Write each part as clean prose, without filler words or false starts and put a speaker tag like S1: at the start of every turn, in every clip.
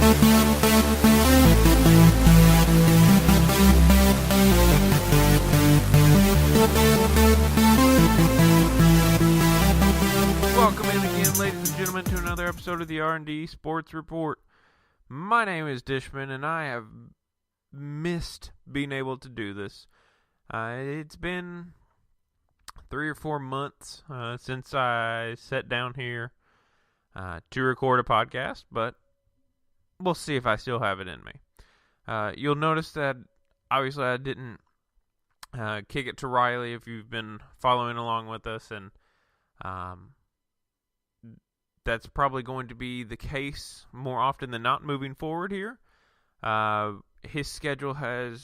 S1: Welcome in again, ladies and gentlemen, to another episode of the R&D Sports Report. My name is Dishmond, and I have missed being able to do this. It's been 3 or 4 months since I sat down here to record a podcast, but we'll see if I still have it in me. You'll notice that obviously I didn't kick it to Riley if you've been following along with us, and that's probably going to be the case more often than not moving forward here. His schedule had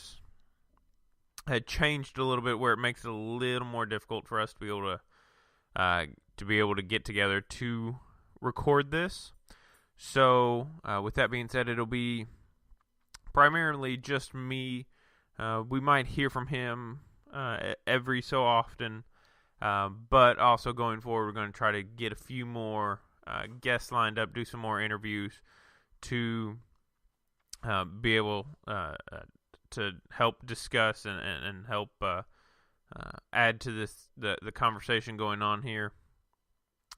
S1: changed a little bit where it makes it a little more difficult for us to be able to get together to record this. So with that being said, it'll be primarily just me. We might hear from him every so often, but also going forward, we're going to try to get a few more guests lined up, do some more interviews to be able to help discuss and help add to the conversation going on here.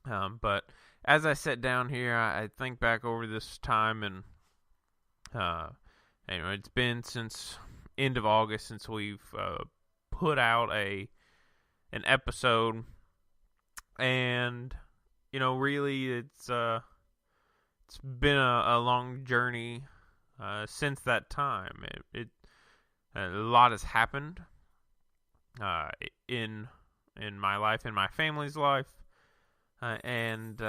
S1: But as I sat down here, I think back over this time, and anyway, it's been since end of August since we've put out an episode, and really it's been a long journey since that time. A lot has happened in my life, in my family's life, and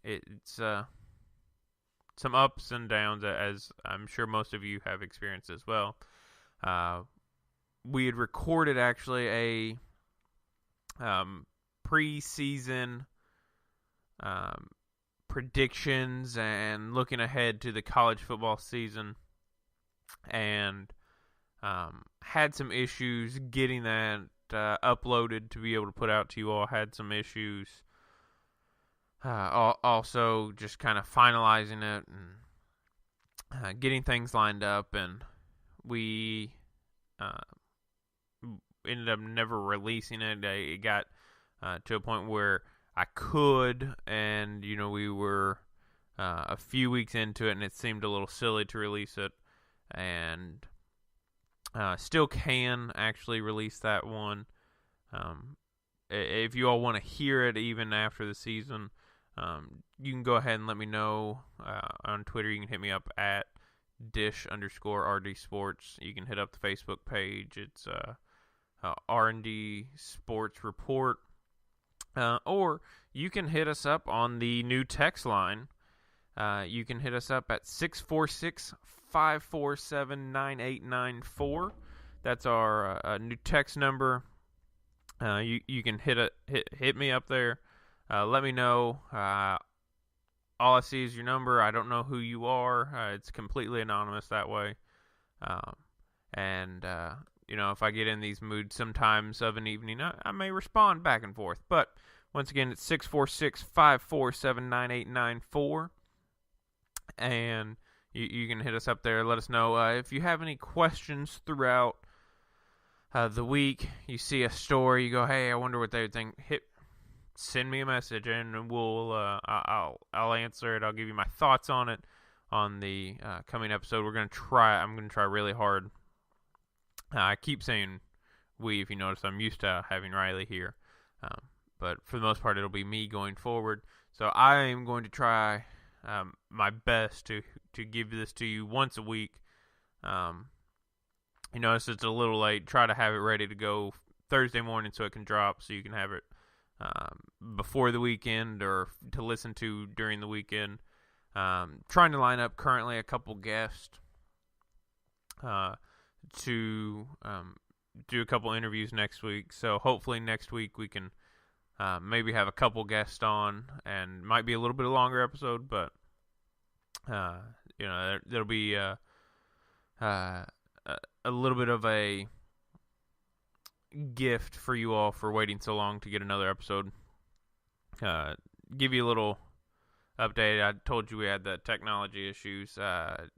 S1: it's some ups and downs, as I'm sure most of you have experienced as well. We had recorded actually a preseason predictions and looking ahead to the college football season, and had some issues getting that uploaded to be able to put out to you all. Had some issues also just kind of finalizing it and getting things lined up, and we ended up never releasing it. It got to a point where I could, and we were a few weeks into it, and it seemed a little silly to release it, and still can actually release that one. If you all want to hear it even after the season, you can go ahead and let me know on Twitter. You can hit me up at _R&D Sports. You can hit up the Facebook page. It's R&D Sports Report. Or you can hit us up on the new text line. You can hit us up at 646-547-9894. That's our new text number. You can hit me up there. Let me know. All I see is your number. I don't know who you are. It's completely anonymous that way. If I get in these moods sometimes of an evening, I may respond back and forth. But once again, it's 646-547-9894. And you can hit us up there. Let us know if you have any questions throughout the week. You see a story, you go, hey, I wonder what they would think. Send me a message, and we'll I'll answer it. I'll give you my thoughts on it on the coming episode. I'm gonna try really hard. I keep saying we. If you notice, I'm used to having Riley here, but for the most part, it'll be me going forward. So I am going to try my best to give this to you once a week. You notice it's a little late. Try to have it ready to go Thursday morning so it can drop, so you can have it before the weekend or to listen to during the weekend. Trying to line up currently a couple guests to do a couple interviews next week. So hopefully next week we can maybe have a couple guests on, and might be a little bit of a longer episode, but there'll be a little bit of a gift for you all for waiting so long to get another episode. Give you a little update. I told you we had the technology issues. I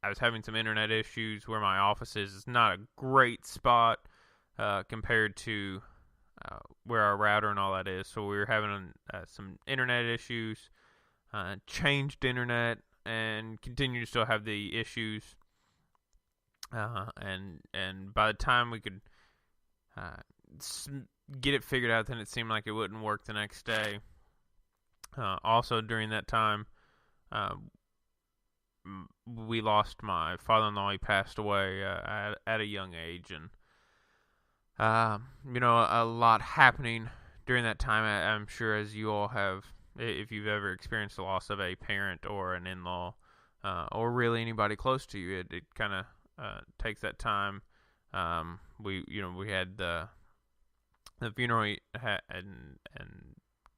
S1: was having some internet issues where my office is. It's not a great spot compared to where our router and all that is. So we were having some internet issues, changed internet, and continue to still have the issues. And by the time we could get it figured out, then it seemed like it wouldn't work the next day. Also, during that time, we lost my father-in-law. He passed away at a young age, and a lot happening during that time. I'm sure, as you all have, if you've ever experienced the loss of a parent or an in-law, or really anybody close to you, it kind of takes that time. We had the funeral and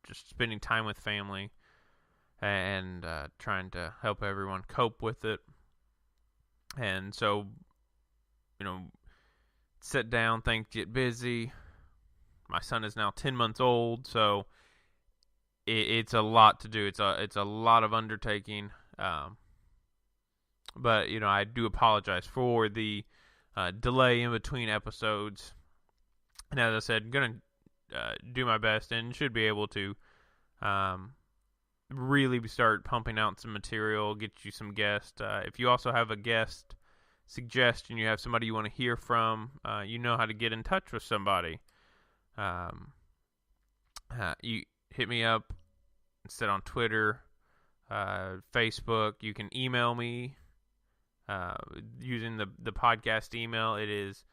S1: just spending time with family and trying to help everyone cope with it. And so, sit down, things get busy. My son is now 10 months old, so it's a lot to do. It's a lot of undertaking. But I do apologize for the delay in between episodes. And as I said, I'm gonna do my best and should be able to really start pumping out some material, get you some guests. If you also have a guest suggestion, you have somebody you want to hear from, you know how to get in touch with somebody. You hit me up instead on Twitter, Facebook. You can email me using the podcast email. It is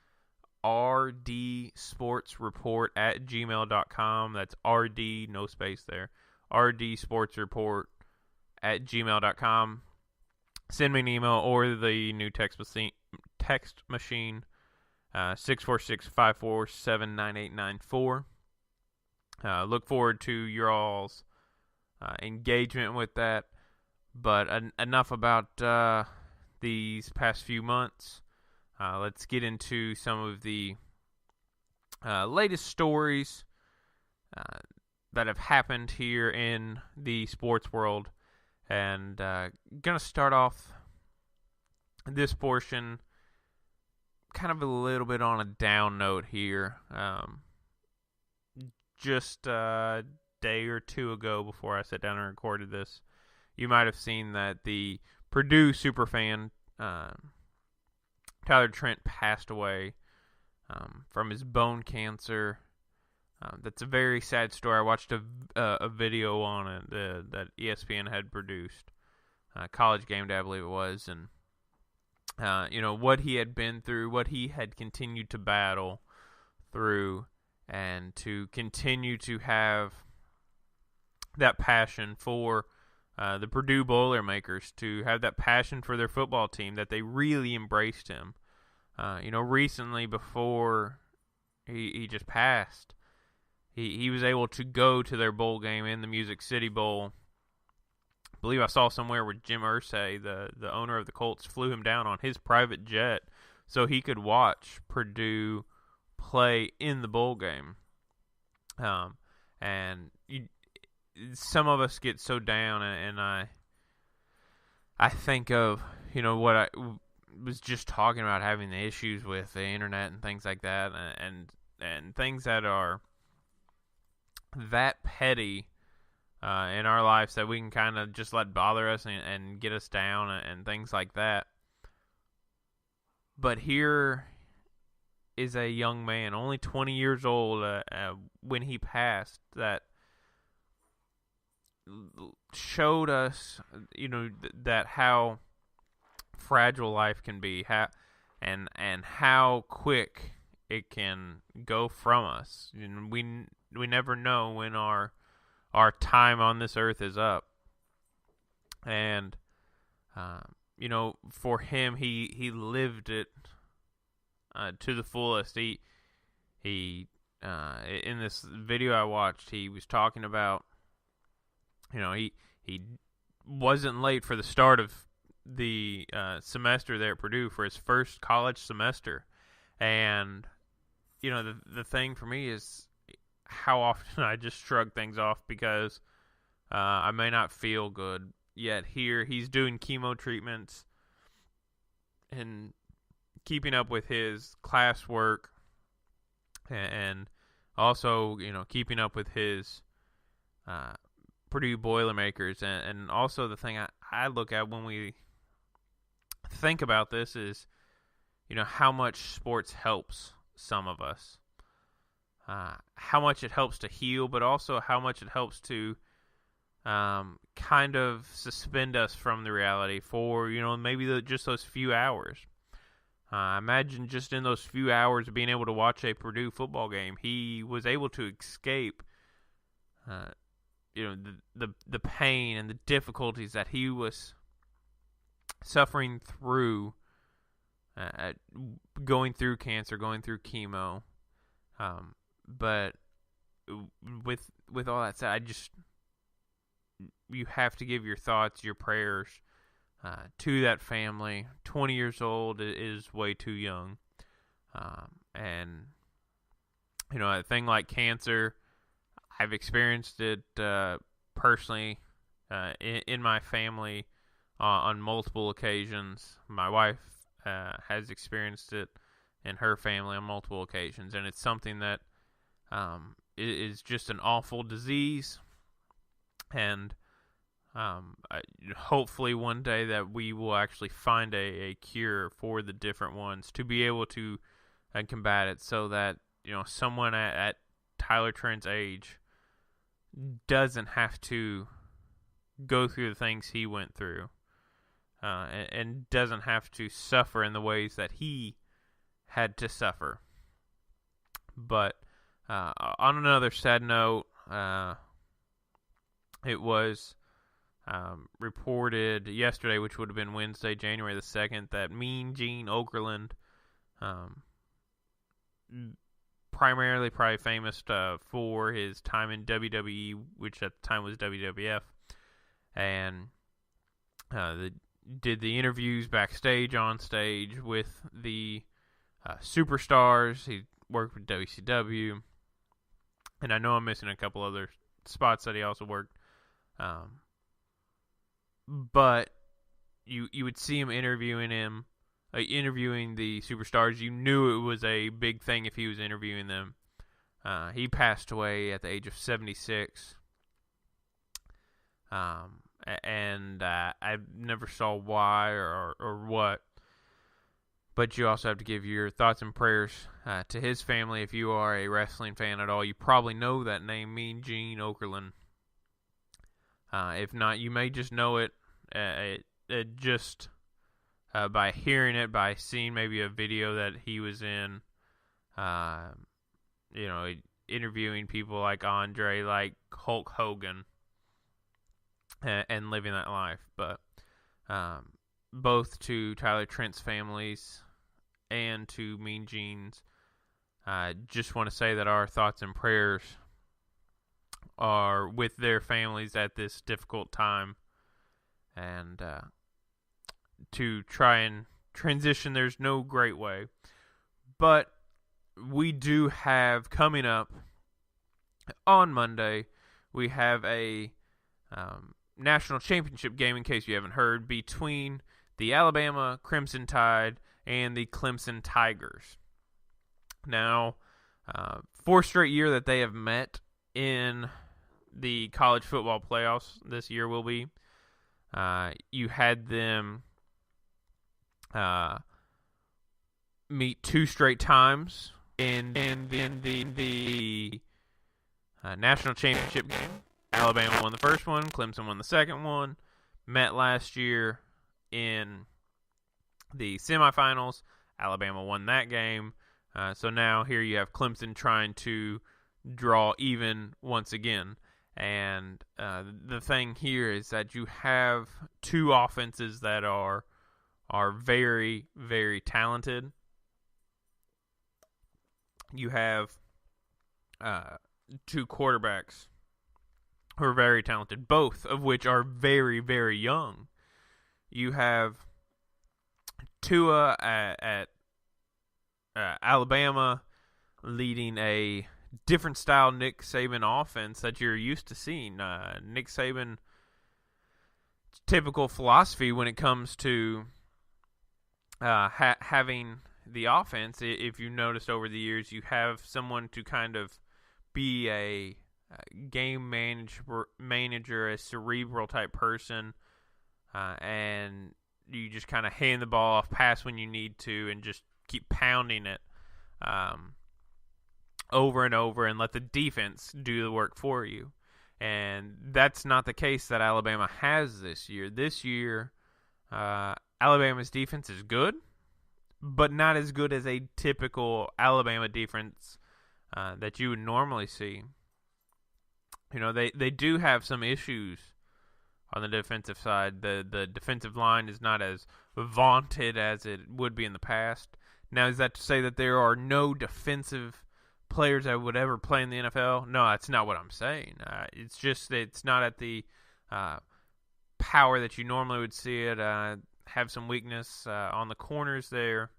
S1: rdsportsreport@gmail.com. That's RD, no space there. rdsportsreport@gmail.com. Send me an email or the new text machine 646-547-9894. Look forward to your all's engagement with that. But enough about these past few months. Let's get into some of the latest stories that have happened here in the sports world. And going to start off this portion kind of a little bit on a down note here. Just a day or two ago before I sat down and recorded this, you might have seen that the Purdue superfan Tyler Trent passed away from his bone cancer. That's a very sad story. I watched a video on it that ESPN had produced, College Game Day, I believe it was, and what he had been through, what he had continued to battle through, and to continue to have that passion for the Purdue Boilermakers, to have that passion for their football team, that they really embraced him. Recently, before he just passed, he was able to go to their bowl game in the Music City Bowl. I believe I saw somewhere where Jim Irsay, the owner of the Colts, flew him down on his private jet so he could watch Purdue play in the bowl game. Some of us get so down, and I think of what I was just talking about, having the issues with the internet and things like that, and things that are that petty in our lives that we can kind of just let bother us and get us down and things like that. But here is a young man, only 20 years old when he passed, that showed us, that how fragile life can be, and how quick it can go from us. We never know when our time on this earth is up. And for him, he lived it to the fullest. He in this video I watched, he was talking about, he wasn't late for the start of the semester there at Purdue for his first college semester. And the thing for me is how often I just shrug things off, because I may not feel good. Yet here he's doing chemo treatments and keeping up with his classwork, and also, keeping up with his Purdue Boilermakers. And also the thing I look at when we think about this is, how much sports helps some of us. How much it helps to heal, but also how much it helps to kind of suspend us from the reality for, maybe just those few hours. Imagine just in those few hours of being able to watch a Purdue football game, he was able to escape, the pain and the difficulties that he was suffering through, going through cancer, going through chemo. But with all that said, you have to give your thoughts, your prayers to that family. 20 years old is way too young. And, a thing like cancer, I've experienced it personally in my family on multiple occasions. My wife has experienced it in her family on multiple occasions, and it's something that is just an awful disease. And hopefully one day that we will actually find a cure for the different ones to be able to combat it, so that someone at Tyler Trent's age doesn't have to go through the things he went through, and doesn't have to suffer in the ways that he had to suffer. But on another sad note, it was reported yesterday, which would have been Wednesday, January the 2nd, that Mean Gene Okerlund, primarily probably famous for his time in WWE, which at the time was WWF, and did the interviews backstage, on stage with the superstars. He worked with WCW, and I know I'm missing a couple other spots that he also worked. But you would see him interviewing the superstars. You knew it was a big thing if he was interviewing them. He passed away at the age of 76. And I never saw why or what. But you also have to give your thoughts and prayers to his family. If you are a wrestling fan at all, you probably know that name, Mean Gene Okerlund. If not, you may just know it, just by hearing it, by seeing maybe a video that he was in, interviewing people like Andre, like Hulk Hogan, and living that life. But both to Tyler Trent's families and to Mean Gene's, just want to say that our thoughts and prayers are with their families at this difficult time, and to try and transition, there's no great way, but we do have coming up on Monday, we have a national championship game, in case you haven't heard, between the Alabama Crimson Tide and the Clemson Tigers. Now, 4th straight year that they have met in the college football playoffs. This year will be. You had them meet 2 straight times in the national championship game. Alabama won the first one, Clemson won the second one. Met last year in the semifinals. Alabama won that game. So now here you have Clemson trying to draw even once again. And the thing here is that you have 2 offenses that are very, very talented. You have 2 quarterbacks who are very talented, both of which are very, very young. You have Tua at Alabama leading a different style Nick Saban offense that you're used to seeing. Nick Saban typical philosophy when it comes to having the offense, if you noticed over the years, you have someone to kind of be a game manager, a cerebral type person, and you just kind of hand the ball off, pass when you need to, and just keep pounding it over and over and let the defense do the work for you. And that's not the case that Alabama has this year. This year, Alabama's defense is good, but not as good as a typical Alabama defense that you would normally see. You know, they do have some issues on the defensive side. The defensive line is not as vaunted as it would be in the past. Now, is that to say that there are no defensive players that would ever play in the NFL? No, that's not what I'm saying. It's just that it's not at the power that you normally would see it. Have some weakness on the corners there.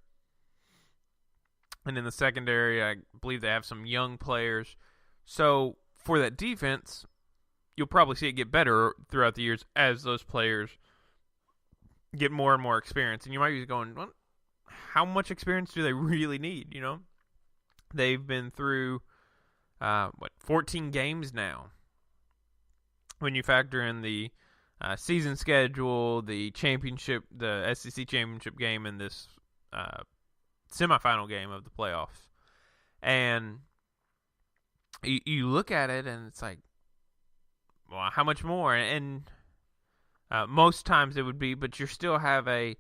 S1: And in the secondary, I believe they have some young players. So for that defense, you'll probably see it get better throughout the years as those players get more and more experience. And you might be going, well, how much experience do they really need? You know, they've been through 14 games now. When you factor in the season schedule, the championship, the SEC championship game, and this semifinal game of the playoffs, and you look at it and it's like, well, how much more? And most times it would be, but you still have a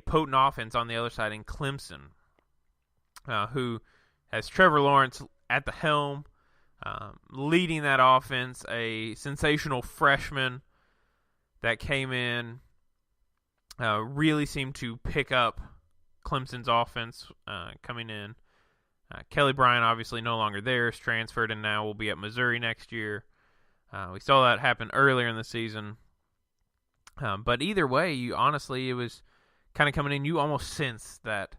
S1: potent offense on the other side in Clemson, who has Trevor Lawrence at the helm, leading that offense, a sensational freshman that came in, really seemed to pick up Clemson's offense coming in. Kelly Bryant, obviously no longer there, is transferred and now will be at Missouri next year. We saw that happen earlier in the season. But either way, it was kind of coming in. You almost sense that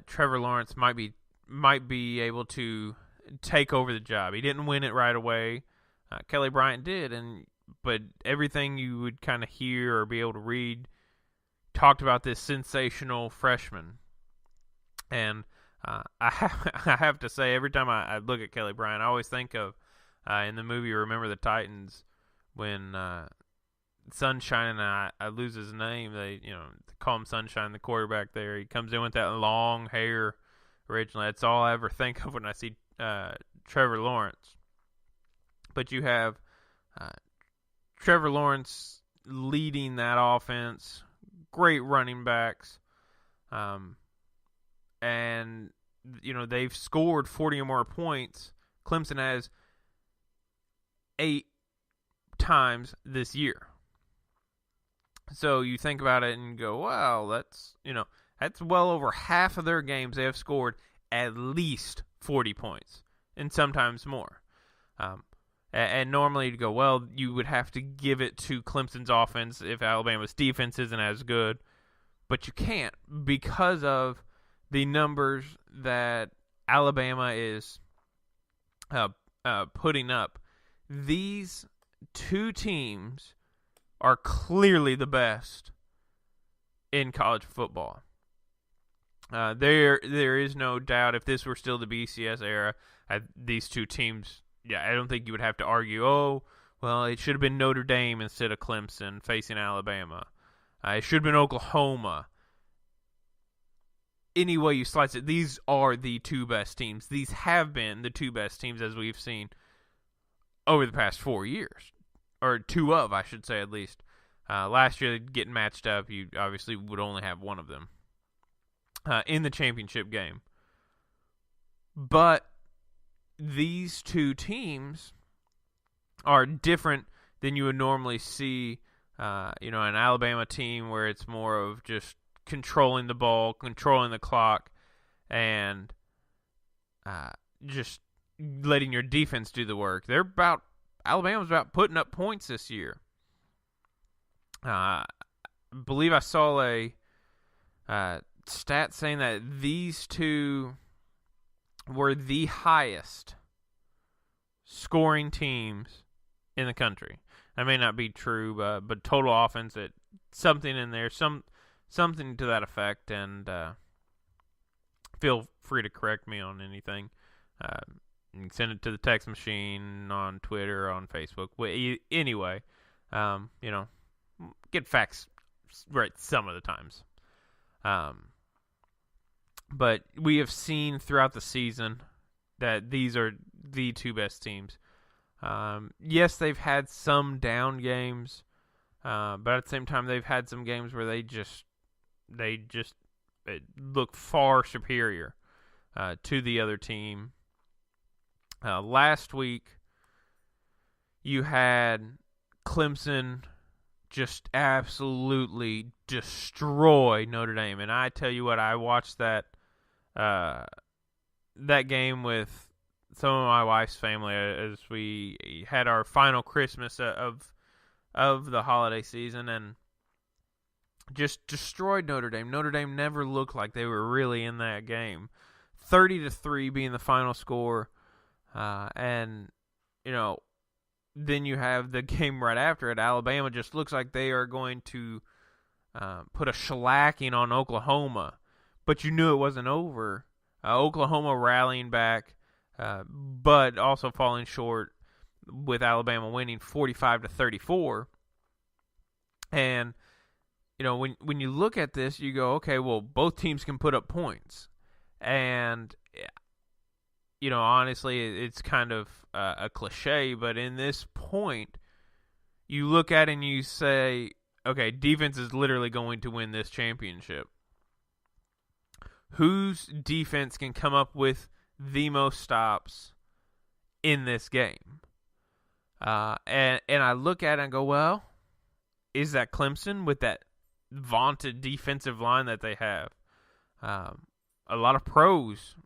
S1: Trevor Lawrence might be able to take over the job. He didn't win it right away. Kelly Bryant did, but everything you would kind of hear or be able to read talked about this sensational freshman. And I have to say, every time I look at Kelly Bryant, I always think of in the movie Remember the Titans when Sunshine, and I lose his name. They call him Sunshine, the quarterback there. He comes in with that long hair originally. That's all I ever think of when I see Trevor Lawrence. But you have Trevor Lawrence leading that offense, great running backs, and they've scored 40 or more points. Clemson has 8 times this year. So you think about it and go, wow, that's well over half of their games they have scored at least 40 points, and sometimes more. And normally you'd go, well, you would have to give it to Clemson's offense if Alabama's defense isn't as good. But you can't, because of the numbers that Alabama is putting up. These two teams are clearly the best in college football. There is no doubt, if this were still the BCS era, these two teams, I don't think you would have to argue, oh, well, it should have been Notre Dame instead of Clemson facing Alabama. It should have been Oklahoma. Any way you slice it, these are the two best teams. These have been the two best teams, as we've seen over the past 4 years. Or two of, I should say, at least. Last year, getting matched up, you obviously would only have one of them in the championship game. But these two teams are different than you would normally see, an Alabama team where it's more of just controlling the ball, controlling the clock, and just letting your defense do the work. Alabama's about putting up points this year. I believe I saw a stat saying that these two were the highest scoring teams in the country. That may not be true, but total offense, something in there, something to that effect, and feel free to correct me on anything. You can send it to the text machine on Twitter, on Facebook. Anyway, get facts right some of the times. But we have seen throughout the season that these are the two best teams. Yes, they've had some down games, but at the same time, they've had some games where they just look far superior to the other team. Last week, you had Clemson just absolutely destroy Notre Dame, and I tell you what, I watched that game with some of my wife's family as we had our final Christmas of the holiday season, and just destroyed Notre Dame. Notre Dame never looked like they were really in that game. 30-3 being the final score, and then you have the game right after it. Alabama just looks like they are going to put a shellacking on Oklahoma, but you knew it wasn't over. Oklahoma rallying back, but also falling short with Alabama winning 45-34. And when you look at this, you go, okay, well, both teams can put up points, and honestly, it's kind of a cliche, but in this point, you look at it and you say, okay, defense is literally going to win this championship. Whose defense can come up with the most stops in this game? And I look at it and go, well, is that Clemson with that vaunted defensive line that they have? A lot of pros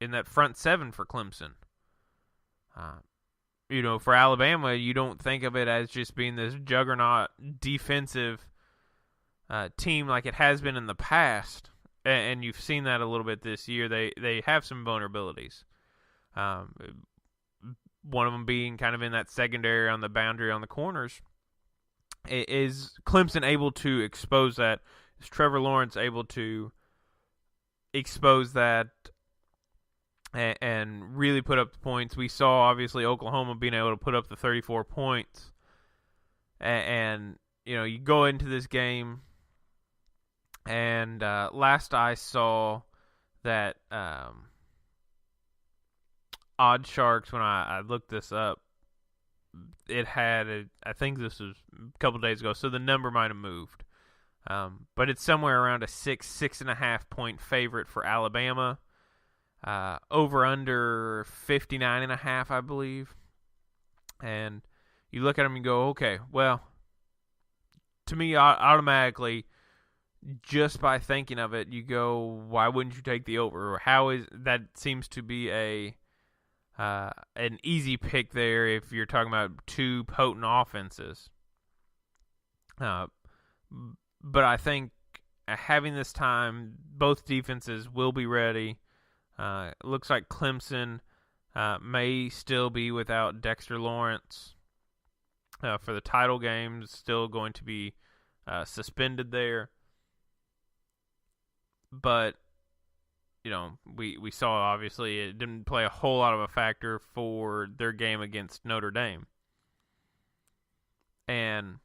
S1: in that front seven for Clemson. For Alabama, you don't think of it as just being this juggernaut defensive team like it has been in the past, and you've seen that a little bit this year. They have some vulnerabilities. One of them being kind of in that secondary on the boundary on the corners. Is Clemson able to expose that? Is Trevor Lawrence able to expose that and really put up the points? We saw, obviously, Oklahoma being able to put up the 34 points. And you go into this game, and last I saw that Odd Sharks, when I looked this up, it had, I think this was a couple days ago, so the number might have moved. But it's somewhere around a 6.5 point favorite for Alabama. Over under 59.5, I believe. And you look at them and go, okay, well, to me, automatically, just by thinking of it, you go, why wouldn't you take the over? Or how is that? Seems to be an easy pick there if you're talking about two potent offenses. But I think having this time, both defenses will be ready. It looks like Clemson may still be without Dexter Lawrence for the title games, still going to be suspended there. But, we saw, obviously, it didn't play a whole lot of a factor for their game against Notre Dame. And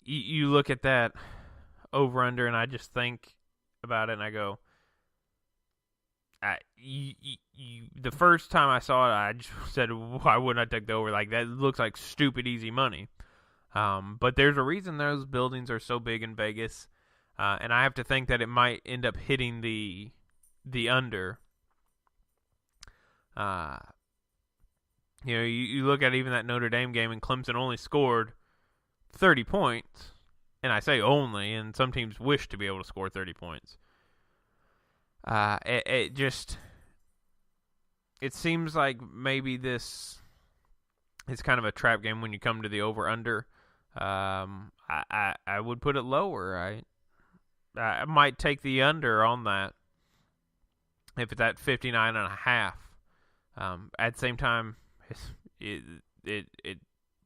S1: you look at that over-under, and I just think about it, and I go, the first time I saw it, I just said, why wouldn't I take the over? Like, that looks like stupid easy money. But there's a reason those buildings are so big in Vegas, and I have to think that it might end up hitting the under. You look at even that Notre Dame game, and Clemson only scored 30 points, and I say only, and some teams wish to be able to score 30 points. It seems like maybe this is kind of a trap game when you come to the over-under. I would put it lower. I might take the under on that if it's at 59.5. At the same time, it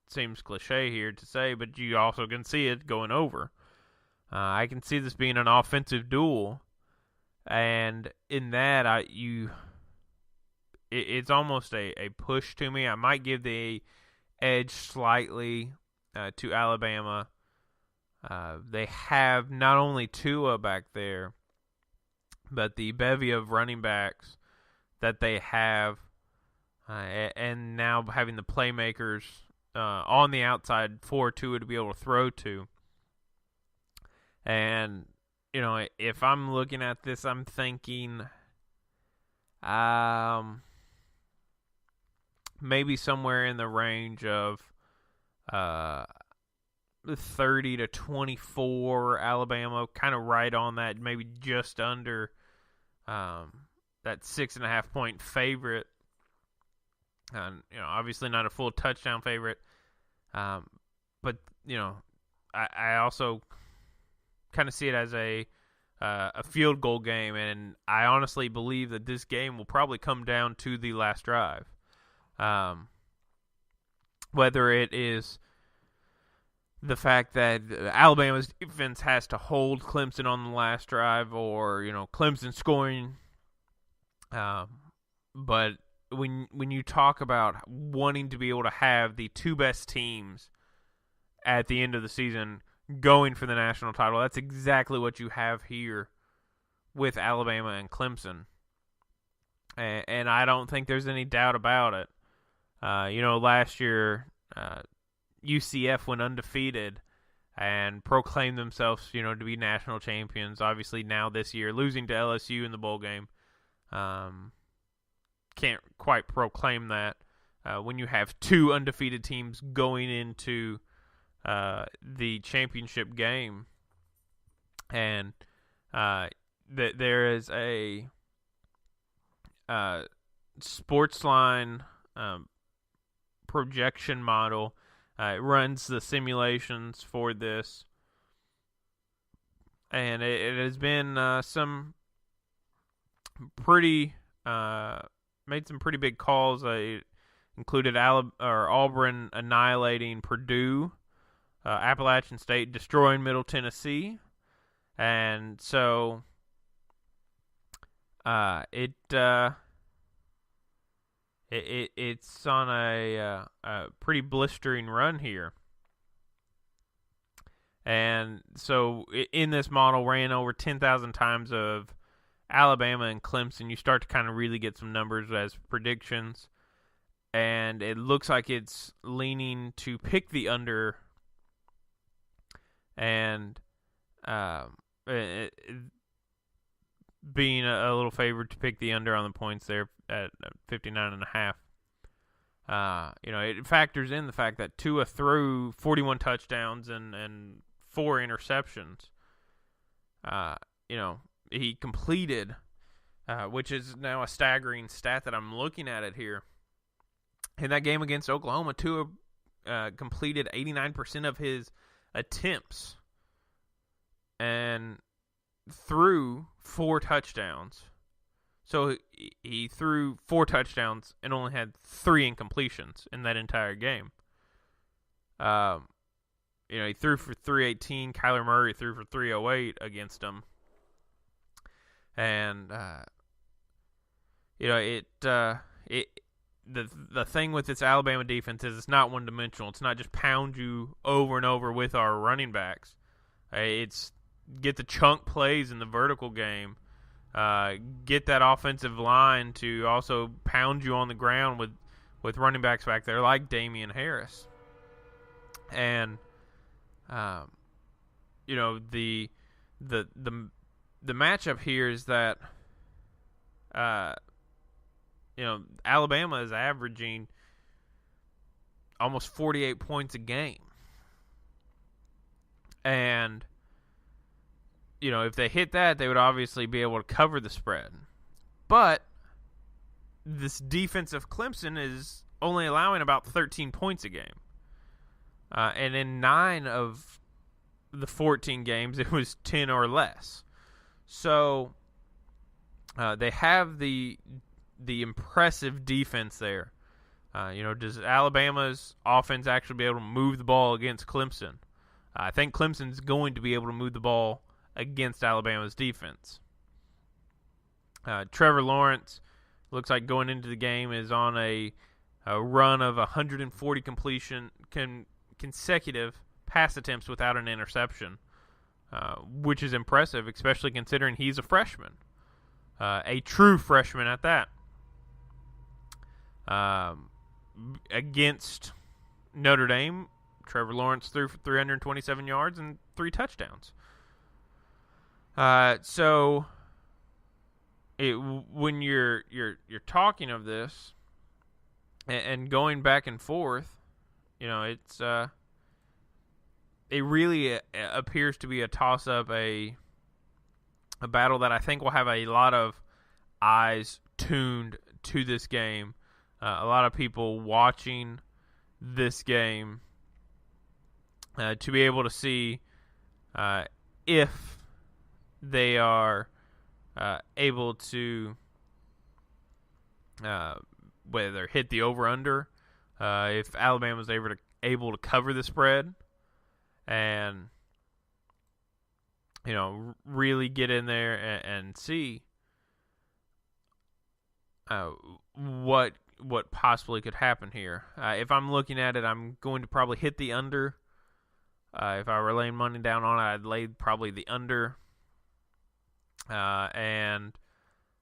S1: seems cliche here to say, but you also can see it going over. I can see this being an offensive duel, and in that, it's almost a push to me. I might give the edge slightly to Alabama. They have not only Tua back there, but the bevy of running backs that they have, and now having the playmakers on the outside for Tua to be able to throw to. And, if I'm looking at this, I'm thinking maybe somewhere in the range of 30 to 24 Alabama, kind of right on that, maybe just under that 6.5 point favorite. Obviously not a full touchdown favorite. But, I also kind of see it as a field goal game, and I honestly believe that this game will probably come down to the last drive. Whether it is the fact that Alabama's defense has to hold Clemson on the last drive, or Clemson scoring. But when you talk about wanting to be able to have the two best teams at the end of the season going for the national title, that's exactly what you have here with Alabama and Clemson. And I don't think there's any doubt about it. Last year, UCF went undefeated and proclaimed themselves, to be national champions. Obviously, now this year, losing to LSU in the bowl game, can't quite proclaim that when you have two undefeated teams going into the championship game. And there is a Sportsline projection model. It runs the simulations for this, and it has been some pretty made some pretty big calls. It included Auburn annihilating Purdue, Appalachian State destroying Middle Tennessee, and so it's on a pretty blistering run here. And so in this model, ran over 10,000 times of Alabama and Clemson. You start to kind of really get some numbers as predictions. And it looks like it's leaning to pick the under. And being a little favored to pick the under on the points there at 59.5. It factors in the fact that Tua threw 41 touchdowns and 4 interceptions. He completed, which is now a staggering stat that I'm looking at it here. In that game against Oklahoma, Tua completed 89% of his attempts and threw 4 touchdowns. So he threw 4 touchdowns and only had 3 incompletions in that entire game. He threw for 318. Kyler Murray threw for 308 against him. And the thing with this Alabama defense is it's not one-dimensional. It's not just pound you over and over with our running backs. It's get the chunk plays in the vertical game. Get that offensive line to also pound you on the ground with running backs back there like Damian Harris. And the matchup here is that Alabama is averaging almost 48 points a game. And if they hit that, they would obviously be able to cover the spread. But this defense of Clemson is only allowing about 13 points a game. And in 9 of the 14 games, it was 10 or less. So they have the the impressive defense there. Does Alabama's offense actually be able to move the ball against Clemson? I think Clemson's going to be able to move the ball against Alabama's defense. Trevor Lawrence looks like going into the game is on a run of 140 consecutive pass attempts without an interception, which is impressive, especially considering he's a freshman, a true freshman at that. Against Notre Dame, Trevor Lawrence threw for 327 yards and 3 touchdowns. When you're talking of this and going back and forth, it really appears to be a toss-up, a battle that I think will have a lot of eyes tuned to this game. A lot of people watching this game to be able to see if they are able to whether hit the over-under, if Alabama's able to cover the spread and really get in there and see what possibly could happen here. If I'm looking at it, I'm going to probably hit the under. If I were laying money down on it, I'd lay probably the under. And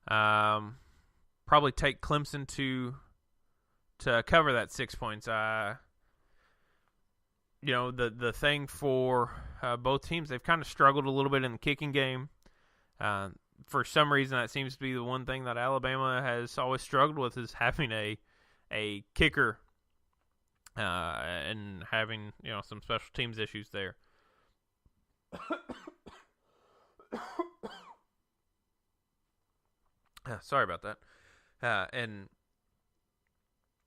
S1: probably take Clemson to cover that 6 points. The thing for both teams, they've kind of struggled a little bit in the kicking game. For some reason, that seems to be the one thing that Alabama has always struggled with, is having a kicker and having some special teams issues there. Sorry about that. And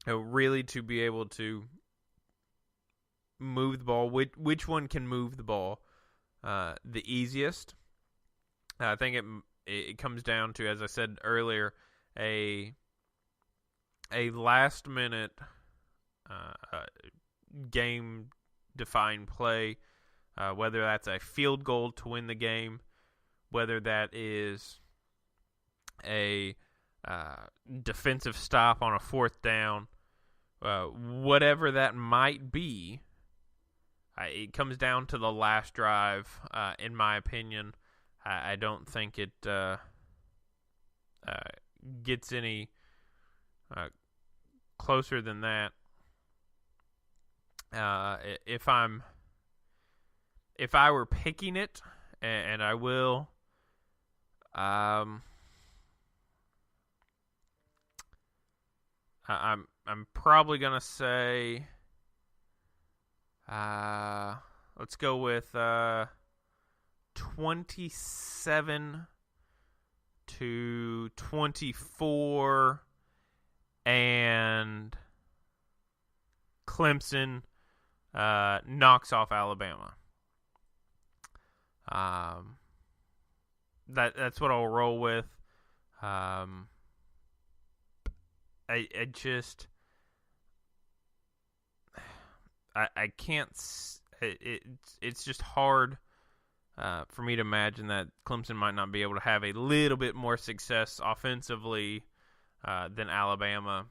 S1: really to be able to move the ball, which one can move the ball the easiest? I think it comes down to, as I said earlier, a last minute game defined play, whether that's a field goal to win the game, whether that is a defensive stop on a 4th down, whatever that might be. It comes down to the last drive, in my opinion. I don't think it gets any closer than that. If I were picking it, and I will, I'm probably gonna say, let's go with 27-24, and Clemson knocks off Alabama. That's what I'll roll with. I can't. It's just hard for me to imagine that Clemson might not be able to have a little bit more success offensively than Alabama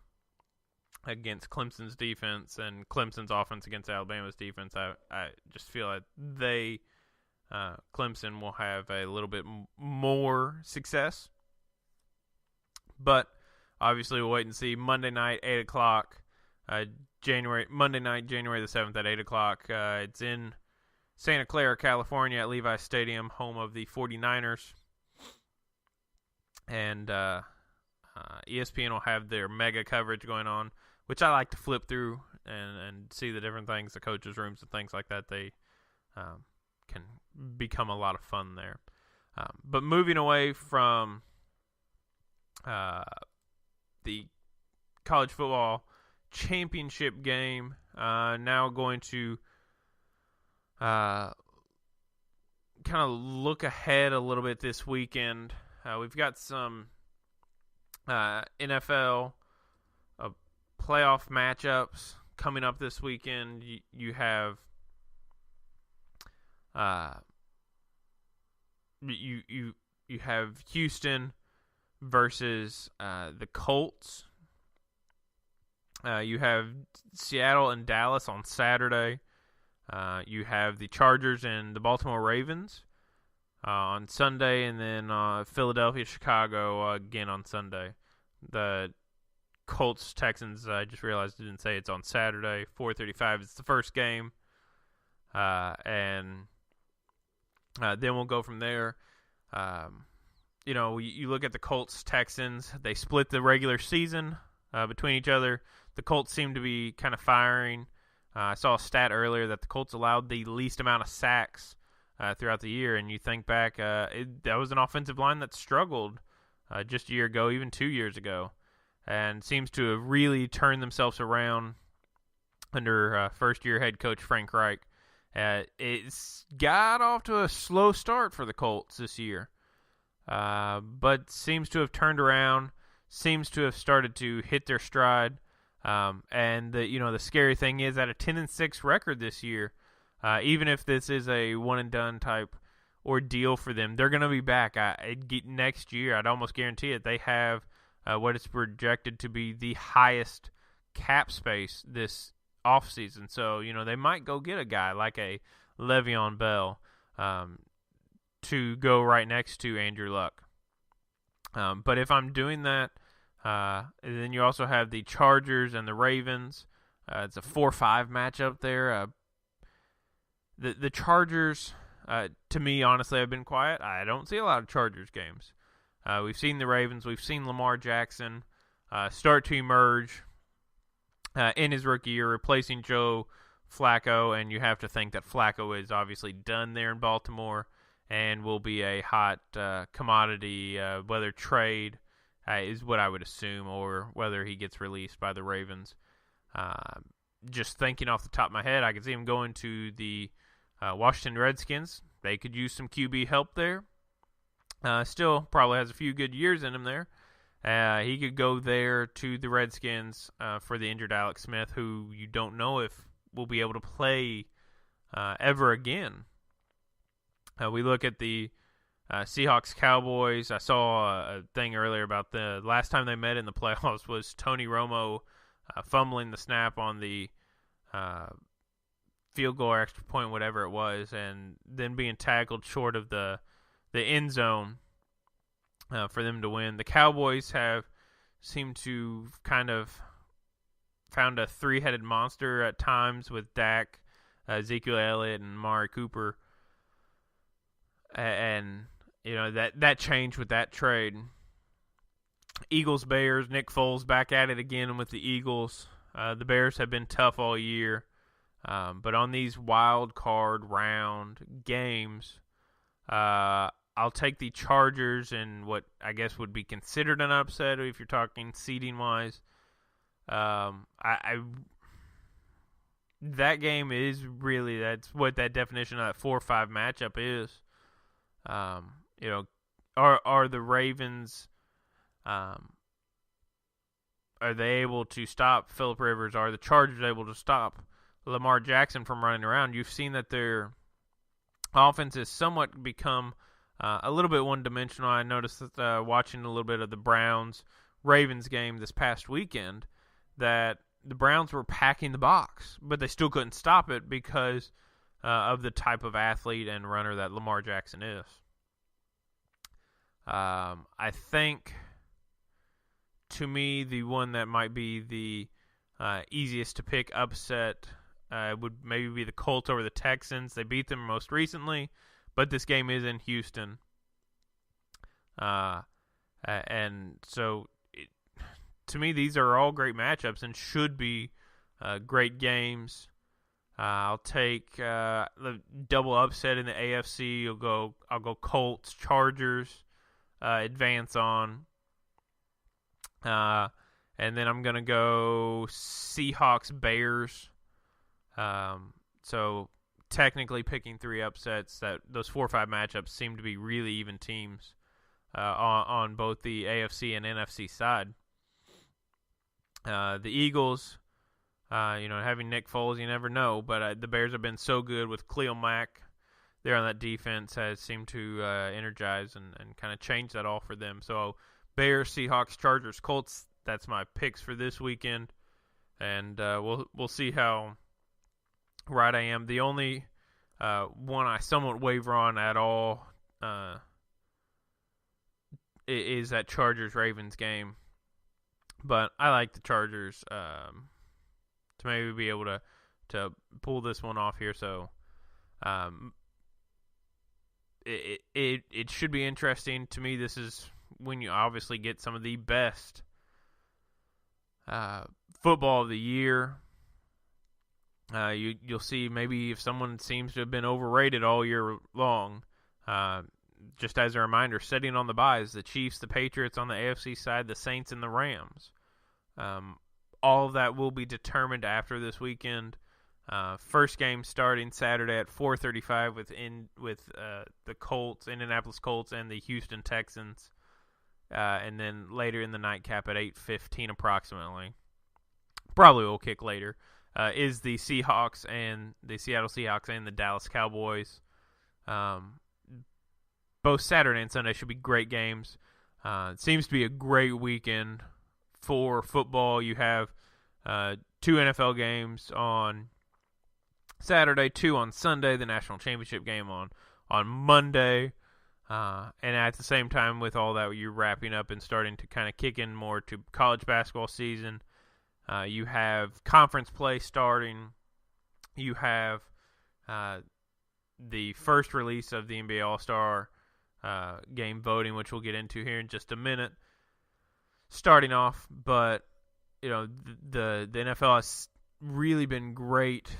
S1: against Clemson's defense, and Clemson's offense against Alabama's defense. I just feel like Clemson will have a little bit more success. But obviously, we'll wait and see. Monday night, 8 o'clock, Monday night, January the 7th at 8 o'clock. It's in Santa Clara, California at Levi's Stadium, home of the 49ers. And ESPN will have their mega coverage going on, which I like to flip through and see the different things, the coaches' rooms and things like that. They can become a lot of fun there. But moving away from the college football championship game, now going to kind of look ahead a little bit this weekend. We've got some NFL playoff matchups coming up this weekend. You have you have Houston versus the Colts. You have Seattle and Dallas on Saturday. You have the Chargers and the Baltimore Ravens on Sunday, and then Philadelphia, Chicago again on Sunday. The Colts, Texans, I just realized I didn't say it's on Saturday, 4:35. It's the first game. And then we'll go from there. You look at the Colts, Texans, they split the regular season between each other. The Colts seem to be kind of firing. I saw a stat earlier that the Colts allowed the least amount of sacks throughout the year, and you think back, that was an offensive line that struggled just a year ago, even 2 years ago, and seems to have really turned themselves around under first-year head coach Frank Reich. It's got off to a slow start for the Colts this year, but seems to have turned around, seems to have started to hit their stride. And the scary thing is at a 10-6 record this year, even if this is a one-and-done type ordeal for them, they're going to be back. Next year, I'd almost guarantee it. They have what is projected to be the highest cap space this offseason. So, they might go get a guy like a Le'Veon Bell to go right next to Andrew Luck. But if I'm doing that, and then you also have the Chargers and the Ravens. It's a 4-5 matchup there. The Chargers, to me, honestly, have been quiet. I don't see a lot of Chargers games. We've seen the Ravens. We've seen Lamar Jackson start to emerge in his rookie year, replacing Joe Flacco. And you have to think that Flacco is obviously done there in Baltimore and will be a hot commodity, whether trade is what I would assume, or whether he gets released by the Ravens. Just thinking off the top of my head, I could see him going to the Washington Redskins. They could use some QB help there. Still probably has a few good years in him there. He could go there to the Redskins for the injured Alex Smith, who you don't know if will be able to play ever again. We look at the Seahawks Cowboys. I saw a thing earlier about the last time they met in the playoffs was Tony Romo fumbling the snap on the field goal or extra point, whatever it was, and then being tackled short of the end zone for them to win. The Cowboys have seemed to kind of found a three-headed monster at times with Dak, Ezekiel Elliott, and Amari Cooper. And that changed with that trade. Eagles, Bears, Nick Foles back at it again with the Eagles. The Bears have been tough all year. But on these wild card round games, I'll take the Chargers in what I guess would be considered an upset if you're talking seeding-wise. That game is really, that's what that definition of that 4-5 matchup is. Are the Ravens, are they able to stop Phillip Rivers? Are the Chargers able to stop Lamar Jackson from running around? You've seen that their offense has somewhat become a little bit one-dimensional. I noticed that watching a little bit of the Browns-Ravens game this past weekend, that the Browns were packing the box, but they still couldn't stop it because of the type of athlete and runner that Lamar Jackson is. I think, to me, the one that might be the easiest to pick upset would maybe be the Colts over the Texans. They beat them most recently, but this game is in Houston. And so, to me, these are all great matchups and should be great games. I'll take the double upset in the AFC. I'll go Colts, Chargers, advance on. And then I'm going to go Seahawks, Bears. So technically picking three upsets, that those 4 or 5 matchups seem to be really even teams on both the AFC and NFC side. The Eagles, having Nick Foles, you never know, but the Bears have been so good with Khalil Mack there on that defense, has seemed to energize and kind of change that all for them. So Bears, Seahawks, Chargers, Colts, that's my picks for this weekend, and we'll see how right I am. The only one I somewhat waver on at all is that Chargers-Ravens game. But I like the Chargers to maybe be able to pull this one off here. So it should be interesting. To me, this is when you obviously get some of the best football of the year. You'll see maybe if someone seems to have been overrated all year long. Just as a reminder, sitting on the buys, the Chiefs, the Patriots on the AFC side, the Saints, and the Rams. All of that will be determined after this weekend. First game starting Saturday at 4:35 with the Colts, Indianapolis Colts, and the Houston Texans. And then later in the nightcap at 8:15 approximately. Probably will kick later. Is the Seahawks and the Seattle Seahawks and the Dallas Cowboys. Both Saturday and Sunday should be great games. It seems to be a great weekend for football. You have 2 NFL games on Saturday, 2 on Sunday, the national championship game on Monday. And at the same time, with all that, you're wrapping up and starting to kind of kick in more to college basketball season. You have conference play starting. You have the first release of the NBA All-Star game voting, which we'll get into here in just a minute. Starting off, but the NFL has really been great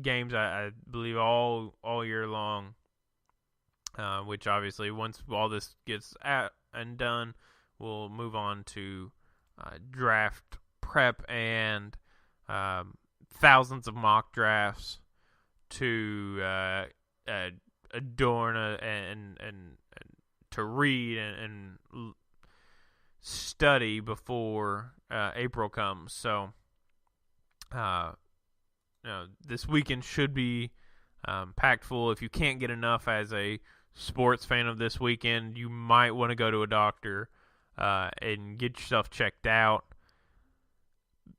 S1: games. I believe all year long. Which obviously, once all this gets out and done, we'll move on to draft prep and thousands of mock drafts to adorn and to read and study before April comes. So, this weekend should be packed full. If you can't get enough as a sports fan of this weekend, you might want to go to a doctor and get yourself checked out,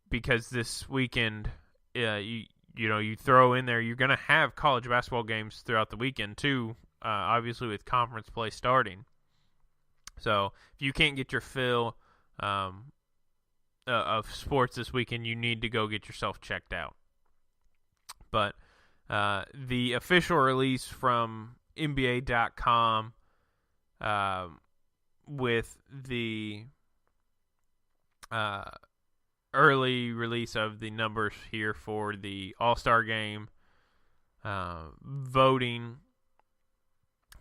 S1: because this weekend, you throw in there, you're going to have college basketball games throughout the weekend too, obviously with conference play starting. So if you can't get your fill of sports this weekend, you need to go get yourself checked out. But the official release from NBA.com with the early release of the numbers here for the All-Star game voting.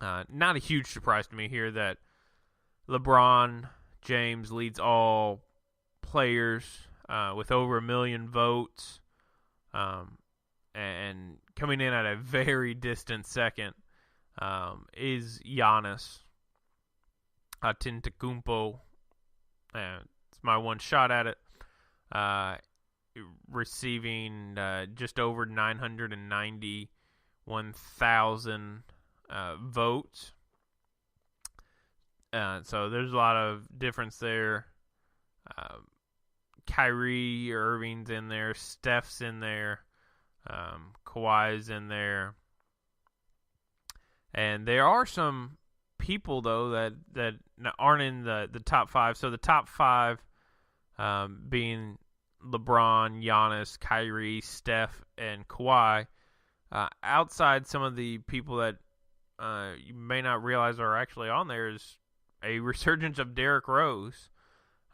S1: Not a huge surprise to me here that LeBron James leads all players with over 1 million votes. And coming in at a very distant second is Giannis Antetokounmpo. It's my one shot at it. Receiving just over 991,000 votes. So there's a lot of difference there. Kyrie Irving's in there. Steph's in there. Kawhi's in there. And there are some people, though, that aren't in the top 5. So the top 5 being LeBron, Giannis, Kyrie, Steph, and Kawhi. Outside some of the people that you may not realize are actually on there is a resurgence of Derrick Rose.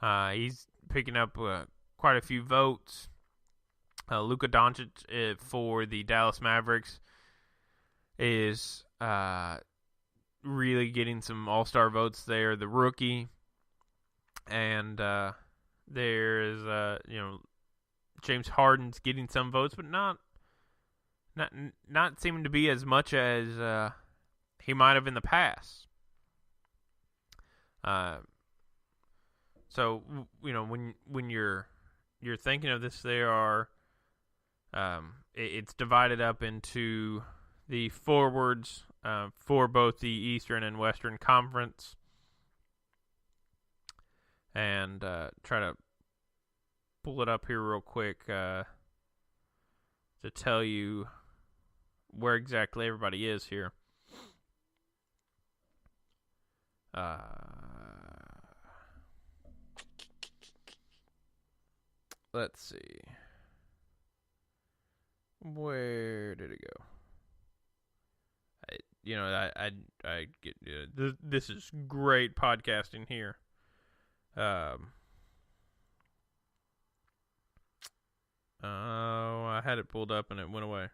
S1: He's picking up quite a few votes. Luka Doncic for the Dallas Mavericks is really getting some all-star votes there. The rookie, and there's James Harden's getting some votes, but not seeming to be as much as he might have in the past. So when you're thinking of this, they are it's divided up into the forwards for both the Eastern and Western Conference, and try to pull it up here real quick to tell you where exactly everybody is here. Let's see. Where did it go? I get this is great podcasting here. I had it pulled up and it went away.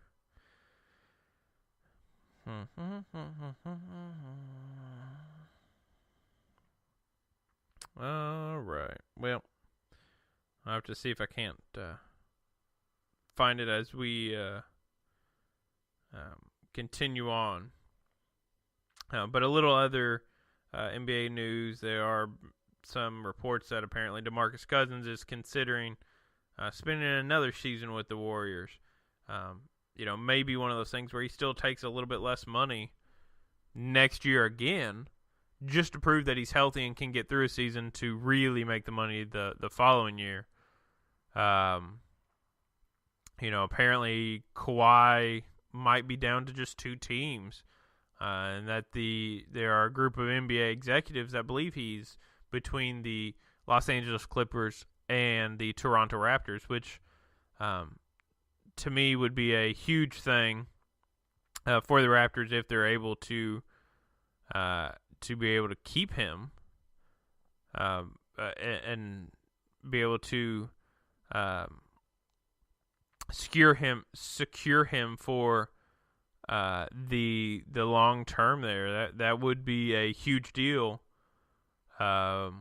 S1: All right. Well, I'll have to see if I can't find it as we continue on. But a little other NBA news. There are some reports that apparently DeMarcus Cousins is considering spending another season with the Warriors. Maybe one of those things where he still takes a little bit less money next year again, just to prove that he's healthy and can get through a season to really make the money the following year. Apparently Kawhi might be down to just 2 teams, and that there are a group of NBA executives that believe he's between the Los Angeles Clippers and the Toronto Raptors, which to me would be a huge thing for the Raptors if they're able to be able to keep him and be able to secure him for the long term there. That would be a huge deal for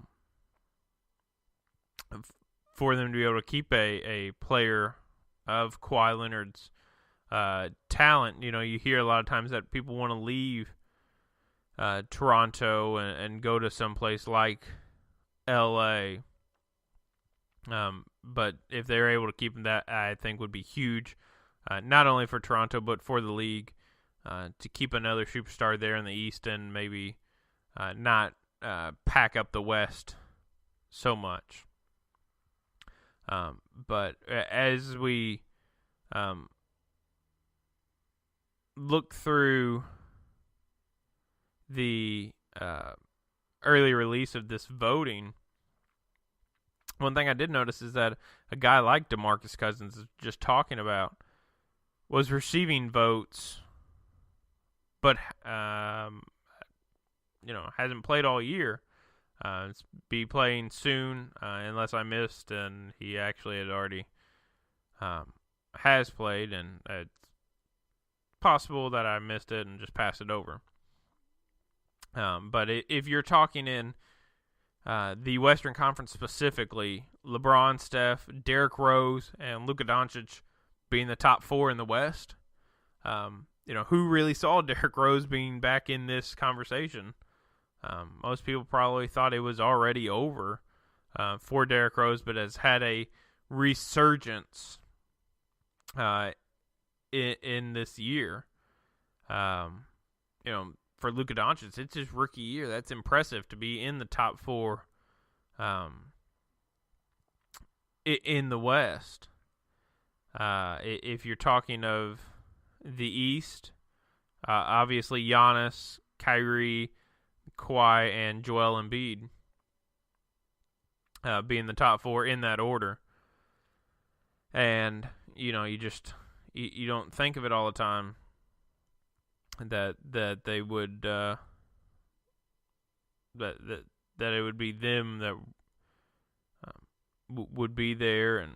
S1: them to be able to keep a player of Kawhi Leonard's talent. You hear a lot of times that people want to leave Toronto and go to someplace like LA. But if they're able to keep him, that I think would be huge, not only for Toronto but for the league, to keep another superstar there in the East and maybe not pack up the West so much. But as we look through the early release of this voting, one thing I did notice is that a guy like DeMarcus Cousins is just talking about was receiving votes, but hasn't played all year. Be playing soon, unless I missed, and he actually had already has played, and it's possible that I missed it and just passed it over. But if you're talking in the Western Conference specifically, LeBron, Steph, Derrick Rose, and Luka Doncic being the top 4 in the West, who really saw Derrick Rose being back in this conversation? Most people probably thought it was already over for Derrick Rose, but has had a resurgence in this year. For Luka Doncic, it's his rookie year. That's impressive to be in the top 4 in the West. If you're talking of the East, obviously Giannis, Kyrie, Kawhi, and Joel Embiid being the top 4 in that order. And, you don't think of it all the time that they would that it would be them that would be there, and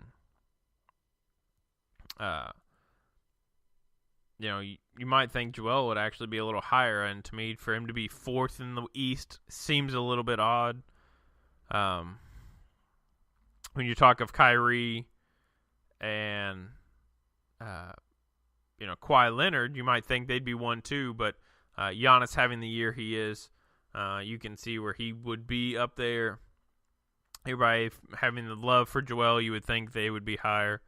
S1: you might think Joel would actually be a little higher, and to me, for him to be 4th in the East seems a little bit odd. When you talk of Kyrie and Kawhi Leonard, you might think they'd be 1-2, but Giannis having the year he is, you can see where he would be up there. Everybody having the love for Joel, you would think they would be higher.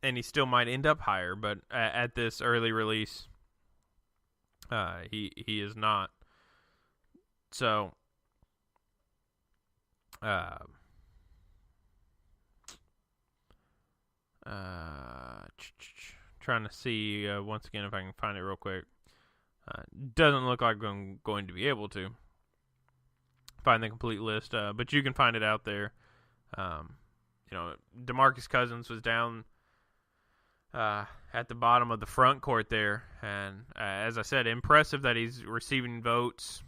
S1: And he still might end up higher, but at this early release, he is not. So, trying to see once again if I can find it real quick. Doesn't look like I'm going to be able to find the complete list, but you can find it out there. DeMarcus Cousins was down at the bottom of the front court there, and as I said, impressive that he's receiving votes.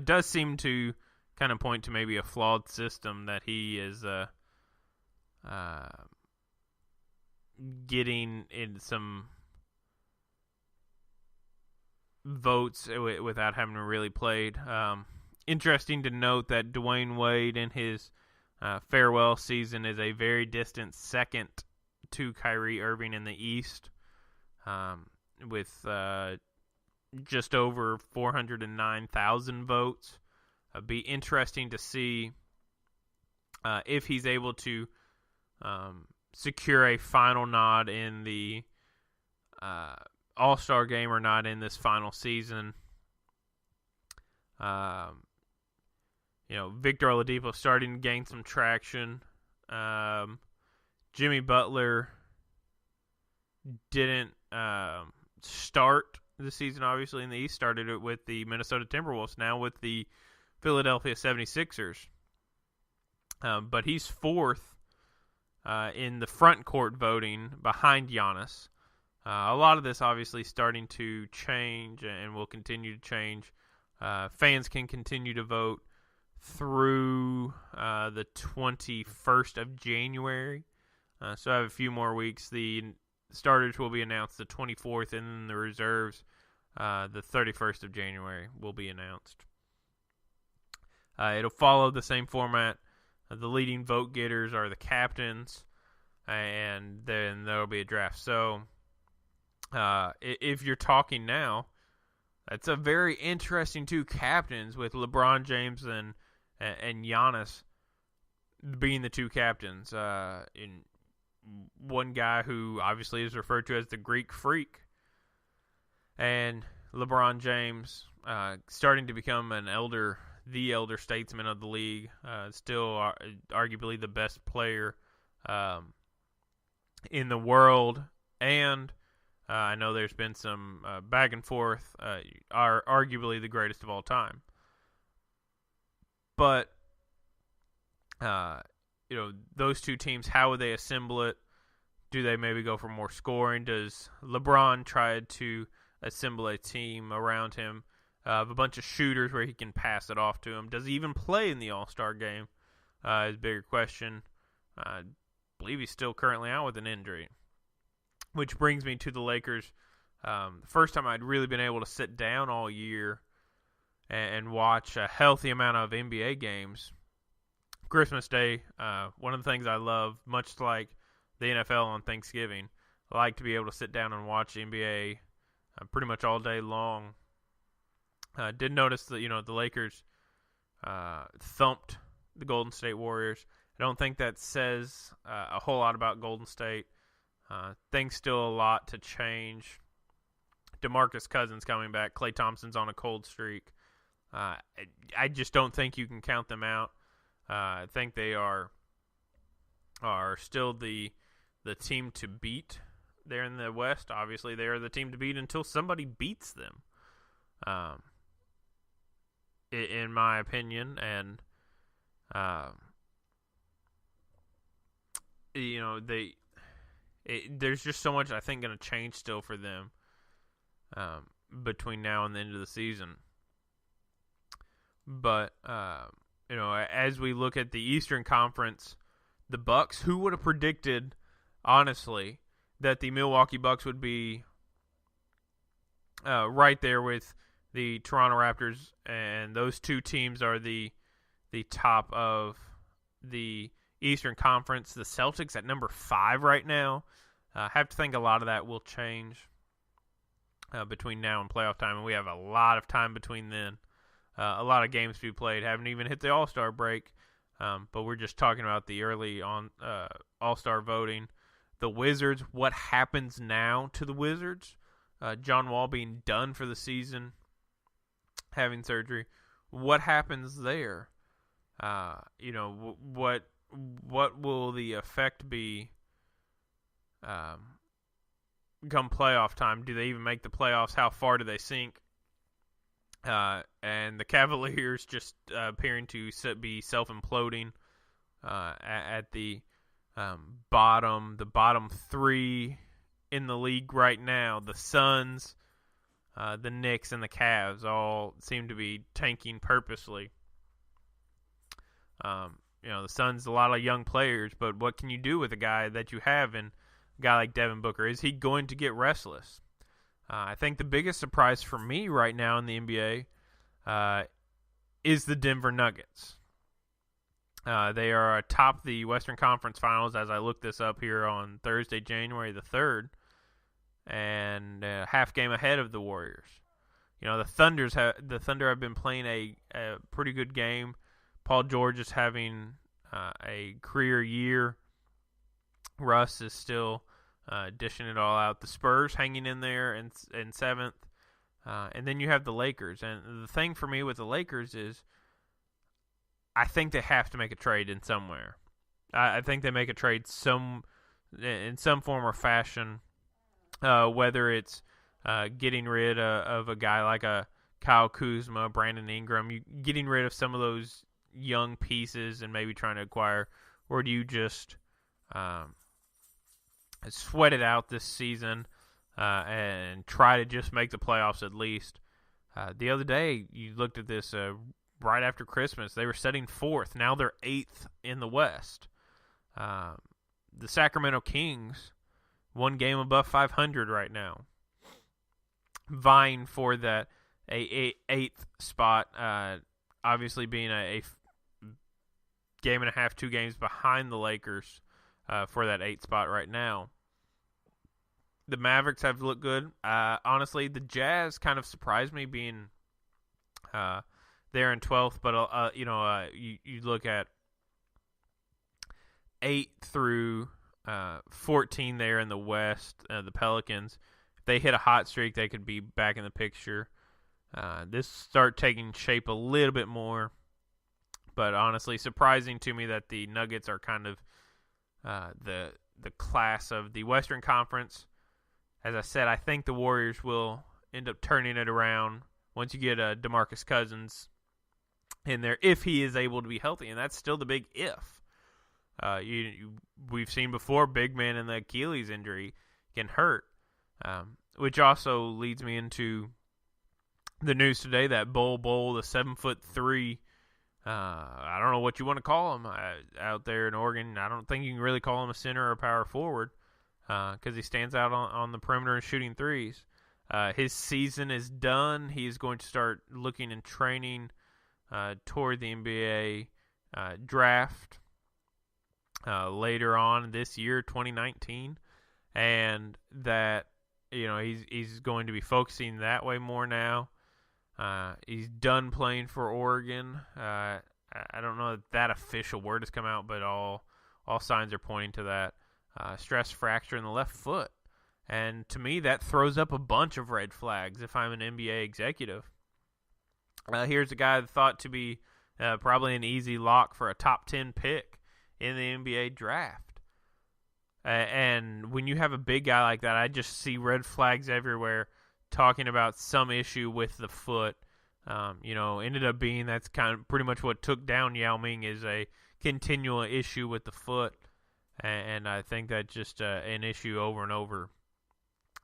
S1: Does seem to kind of point to maybe a flawed system that he is getting in some votes without having really played. Interesting to note that Dwayne Wade in his farewell season is a very distant second to Kyrie Irving in the East, with just over 409,000 votes. Be interesting to see if he's able to secure a final nod in the All-Star game or not in this final season. Victor Oladipo starting to gain some traction. Jimmy Butler didn't start the season, obviously, in the East. Started it with the Minnesota Timberwolves, now with the Philadelphia 76ers. But he's fourth in the front court voting behind Giannis. A lot of this obviously starting to change and will continue to change. Fans can continue to vote through the 21st of January. So I have a few more weeks. The starters will be announced the 24th, and then the reserves the 31st of January will be announced. It'll follow the same format. The leading vote getters are the captains, and then there will be a draft. So if you're talking now, it's a very interesting two captains with LeBron James and Giannis being the two captains. In one guy who obviously is referred to as the Greek Freak, and LeBron James starting to become the elder statesman of the league. Still arguably the best player in the world, and I know there's been some back and forth. Are arguably the greatest of all time. But those two teams, how would they assemble it? Do they maybe go for more scoring? Does LeBron try to assemble a team around him of a bunch of shooters where he can pass it off to him? Does he even play in the All-Star game? Is a bigger question. I believe he's still currently out with an injury. Which brings me to the Lakers. The first time I'd really been able to sit down all year and watch a healthy amount of NBA games. Christmas Day, one of the things I love, much like the NFL on Thanksgiving, I like to be able to sit down and watch NBA pretty much all day long. Did notice that the Lakers thumped the Golden State Warriors. I don't think that says a whole lot about Golden State. Things still a lot to change. DeMarcus Cousins coming back. Klay Thompson's on a cold streak. I just don't think you can count them out. I think they are still the team to beat there in the West. Obviously, they are the team to beat until somebody beats them, in my opinion. And there's just so much I think going to change still for them between now and the end of the season. But as we look at the Eastern Conference, the Bucks, who would have predicted, honestly, that the Milwaukee Bucks would be right there with the Toronto Raptors, and those two teams are the top of the Eastern Conference. The Celtics at number 5 right now. I have to think a lot of that will change. between now and playoff time, and we have a lot of time between then. A lot of games to be played. Haven't even hit the All-Star break, but we're just talking about the early on All-Star voting. The Wizards, what happens now to the Wizards? John Wall being done for the season, having surgery. What happens there? What will the effect be come playoff time? Do they even make the playoffs? How far do they sink? And the Cavaliers just appearing to be self-imploding at the bottom three in the league right now. The Suns, the Knicks, and the Cavs all seem to be tanking purposely. The Suns, a lot of young players, but what can you do with a guy that you have in a guy like Devin Booker? Is he going to get restless? I think the biggest surprise for me right now in the NBA is the Denver Nuggets. They are atop the Western Conference Finals as I look this up here on Thursday, January the 3rd, and half game ahead of the Warriors. The Thunder have been playing a pretty good game. Paul George is having a career year. Russ is still dishing it all out. The Spurs hanging in there in 7th. And then you have the Lakers. And the thing for me with the Lakers is I think they have to make a trade in somewhere. I think they make a trade in some form or fashion, whether it's getting rid of a guy like a Kyle Kuzma, Brandon Ingram, getting rid of some of those young pieces and maybe trying to acquire, or do you just sweat it out this season and try to just make the playoffs at least? The other day, you looked at this right after Christmas. They were sitting 4th. Now they're 8th in the West. The Sacramento Kings, one game above 500 right now, vying for that 8th spot, obviously being a game and a half, 2 games behind the Lakers for that 8th spot right now. The Mavericks have looked good. Honestly, the Jazz kind of surprised me being there in 12th, but you look at 8 through 14 there in the West, the Pelicans. If they hit a hot streak, they could be back in the picture. This start taking shape a little bit more, but honestly, surprising to me that the Nuggets are kind of the class of the Western Conference. As I said, I think the Warriors will end up turning it around once you get DeMarcus Cousins in there, if he is able to be healthy, and that's still the big if. We've seen before, big man in the Achilles injury can hurt, which also leads me into the news today that Bol Bol, the 7'3", I don't know what you want to call him out there in Oregon. I don't think you can really call him a center or a power forward because he stands out on the perimeter and shooting threes. His season is done. He's going to start looking and training toward the NBA draft later on this year, 2019, and that he's going to be focusing that way more now. He's done playing for Oregon. I don't know if that official word has come out, but all signs are pointing to that. Stress fracture in the left foot. And to me, that throws up a bunch of red flags if I'm an NBA executive. Here's a guy thought to be probably an easy lock for a top 10 pick in the NBA draft. And when you have a big guy like that, I just see red flags everywhere talking about some issue with the foot. Ended up being that's kind of pretty much what took down Yao Ming is a continual issue with the foot. And I think that's just an issue over and over.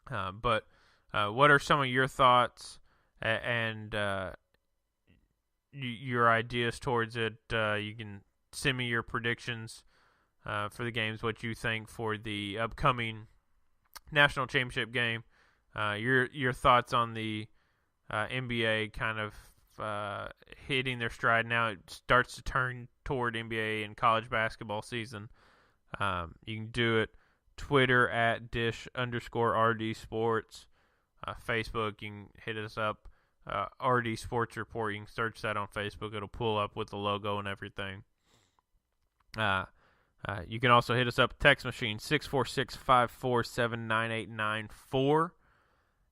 S1: But what are some of your thoughts and your ideas towards it? You can send me your predictions for the games, what you think for the upcoming national championship game. Your thoughts on the NBA kind of hitting their stride. Now it starts to turn toward NBA and college basketball season. You can do it Twitter at @dish_RD Sports. Facebook. You can hit us up, R&D Sports Report. You can search that on Facebook. It'll pull up with the logo and everything. You can also hit us up, text machine, 646-547-9894.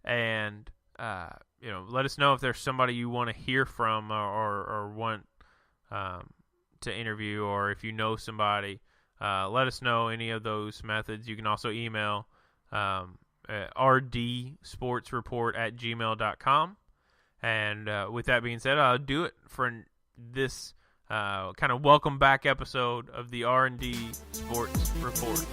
S1: And, let us know if there's somebody you want to hear from or want to interview, or if you know somebody. Let us know any of those methods. You can also email rdsportsreport@gmail.com. And with that being said, I'll do it for this kind of welcome back episode of the R&D Sports Report.